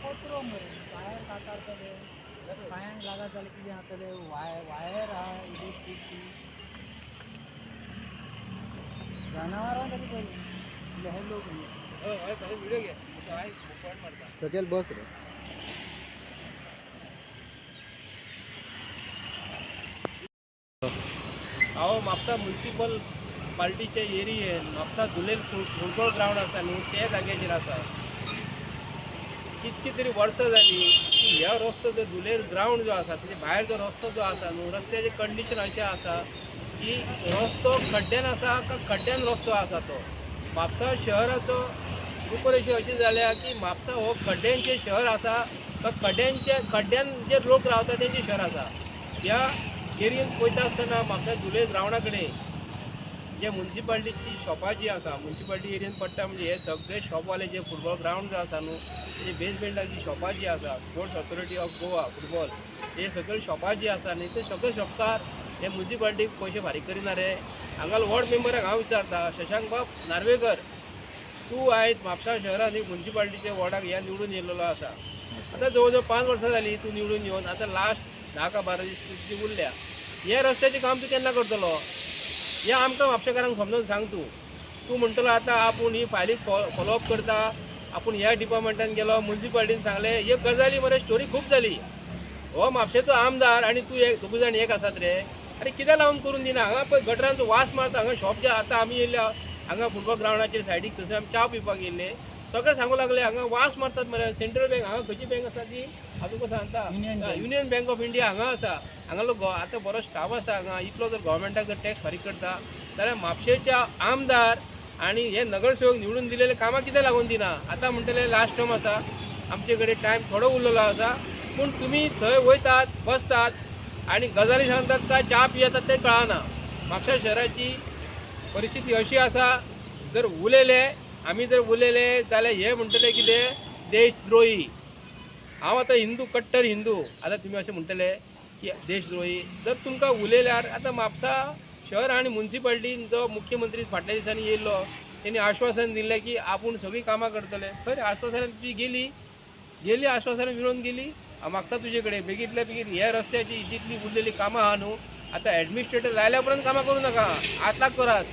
कोतरो मरे वायर कातारतले पायांक लागत जाल्यार कितें जातलें वायर आहा इलेक्ट्रिकची जनावरां तरी पयलीं हे लोक व्हिडिओ घे सचल बस रे हांव म्हापसा म्युनिसिपल पार्टीचे एरियेन म्हापसा धुलेर फुटबॉल ग्रावंड आसा न्हू ते जाग्याचेर आसा. कितकी तरी वर्सां जालीं की ह्या रस्तो जो धुलेर ग्रावंड जो आसा तेजे भायर जो रस्तो जो आसा न्हू रस्त्याचे कंडिशन अशें आसा की रस्तो खड्ड्यान आसा का खड्ड्यान रस्तो आसा तो. म्हापसा शहराचो रूपरेषा अशी जाल्या की म्हापसा हो खड्ड्यांचें शहर आसा का खड्ड्यान जे लोक रावता तेंचें शहर आसा. ह्या एरियेन पळयता आसतना म्हापसा धुलेर ग्रावंडा कडेन जे म्युनिसिपालिटीची शॉपां जी आसा म्युनिसिपालिटी एरियेन पडटा म्हणजे हे सगळे शॉपवाले जे फुटबॉल ग्रावंड जो आसा न्हू तेजे बेजमेंटाची शॉपां जी आसा sports authority of Goa football हे सगळे शॉपां जी आसा न्ही ते सगळे शॉपकार हे म्युनिसिपालिटीक पयशे फारीक करिना रे. हांगा वॉर्ड मेंबराक हांव विचारता शशांक बाब नार्वेकर तूं आयज म्हापसा शहरान एक म्युनिसिपालिटीचे वॉर्डाक ह्या निवडून येयल्लो आसा. आतां जवळ जवळ 5 वर्सां जालीं तूं निवडून येवन आतां लास्ट 10 का 12 दीस जी उरल्या हे रस्त्याचें काम तूं केन्ना करतलो हे आमकां म्हापशेकारांक समजून सांग. तूं म्हणटलो आतां आपूण ही फायली फॉलोअप करता आपूण ह्या डिपार्टमेंटान गेलो म्युनिसिपालिटीन सांगलें हे गजाली मरे स्टोरी खूब जाली. हो म्हापशेचो आमदार आनी तूं एक दोग जाण एक आसात रे. अरे कित्याक लावन करून दिना हांगा पळय गटरांचो वास मारता. हांगा शॉप जे आतां आमी येयल्या हांगा फुटबॉल ग्रावंडाचेर सायडीक थंयसर आमी च्या पिवपाक येयल्ले सगळे सांगू लागले हांगा वास मारतात मरे. सेंट्रल बँक हांगा खंयची बँक आसा ती हांव तुका सांगता युनियन बँक ऑफ इंडिया हांगा आसा. हांगालो आतां बरो स्टाफ आसा. हांगा इतलो जर गोवोरमेंटाक जर टॅक्स फारीक करता जाल्यार म्हापशेच्या आमदार आनी हे नगरसेवक निवडून दिलेले कामां कित्याक लागून दिना. आतां म्हणटले लास्ट टर्म आसा आमचे कडेन टायम थोडो उरलेलो आसा पूण तुमी थंय वयतात बसतात आनी गजाली सांगतात काय च्या पियेतात तें कळना. म्हापशा शहराची परिस्थिती अशी आसा जर उलयले आमी जर उलयले जाल्यार हे म्हणटले कितें देशद्रोही. हांव आतां हिंदू कट्टर हिंदू आतां तुमी अशें म्हणटले की देशद्रोही जर तुमकां उलयल्यार आतां म्हापसा शहर आनी म्युनिसिपालिटीन जो मुख्यमंत्री फाटल्या दिसांनी येयल्लो तेणी आश्वासन दिल्लें की आपूण सगळीं कामां करतले. खंय आश्वासनां तुजी गेली आश्वासनां विरोवन गेली. हांव मागता तुजे कडेन बेगींतल्या बेगीन ह्या रस्त्याची जितली उरलेली कामां आहा न्हू आतां एडमिनिस्ट्रेटर लायल्या उपरांत कामां करूं नाका आतां करात.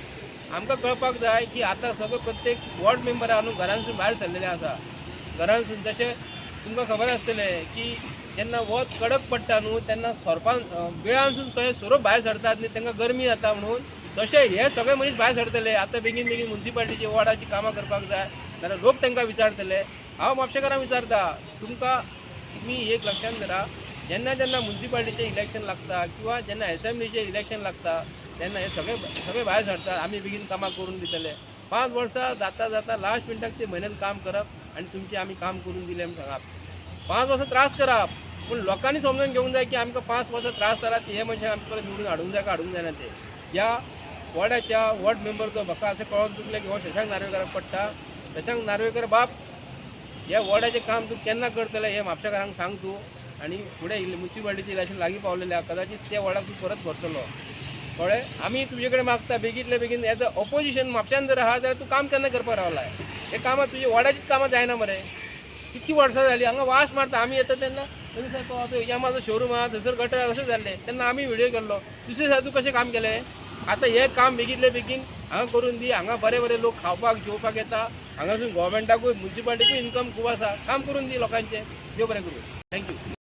आमकां कळपाक जाय की आतां सगळे प्रत्येक वॉर्ड मेंबर आहा न्हू घरांसून भायर सरलेले आसा. घरांसून जशें तुमकां खबर आसतलें की जेन्ना वत कडक पडटा न्हू तेन्ना सोरपान वेळानसून थंय सोरोप भायर सरतात न्ही तांकां गरमी जाता म्हणून तशें हे सगळे मनीस भायर सरतले. आतां बेगीन म्युनिसिपालिटीची वॉर्डाची कामां करपाक जाय जाल्यार लोक तांकां विचारतले. हांव म्हापशेकारांक विचारता तुमी एक लक्षांत धरा जेन्ना म्युनिसिपालिटीचें इलेक्शन लागता किंवा जेन्ना असेंब्लीचें इलेक्शन लागता तेन्ना हे सगळे भायर सरतात आमी बेगीन कामां करून दितले. 5 वर्सां जाता लास्ट मिनटाक ते म्हयन्यान काम करप आनी तुमचें आमी काम करून दिलें म्हण सांगप. 5 वर्सां त्रास करप पूण लोकांनी समजून घेवंक जाय की आमकां 5 वर्सां त्रास जाल्यात हे म्हणजे आमचे परत निवडून हाडूंक जाय का हाडूंक जायना ते. ह्या वॉर्डाच्या वॉर्ड मेंबर जो म्हाका अशें कळोन चुकलें की हो शशांक नार्वेकाराक पडटा. शशांक नार्वेकर बाब ह्या वॉर्डाचें काम तूं केन्ना करतलें हें म्हापशेकारांक सांग तूं. आनी फुडें म्युनिसिपालिटीचें इलेक्शन लागीं पावलेलें कदाचित त्या वॉर्डाक तूं परत भरतलो कळ्ळें. आमी तुजे कडेन मागता बेगींतल्या बेगीन एज अ ऑपोजिशन म्हापशान जर आहा जाल्यार तूं काम केन्ना करपाक रावलाय. हे कामां तुजी वॉर्डाचीच कामां जायना मरे. कितकी वर्सां जालीं हांगा वास मारता. आमी येता तेन्ना थंयसर यामाचो शोरूम आहा थंयसर गटर अशें जाल्लें तेन्ना आमी व्हिडियो केल्लो. दुसरे दिसा तूं कशें काम केलें. आतां हें काम बेगींतल्या बेगीन हांगा करून दी. हांगा बरे लोक खावपाक जेवपाक येता. हांगासून गोवोरमेंटाकूय म्युनिसिपालिटीकूय इन्कम खूब आसा. काम करून दी लोकांचें. देव बरें करूं. थँक्यू.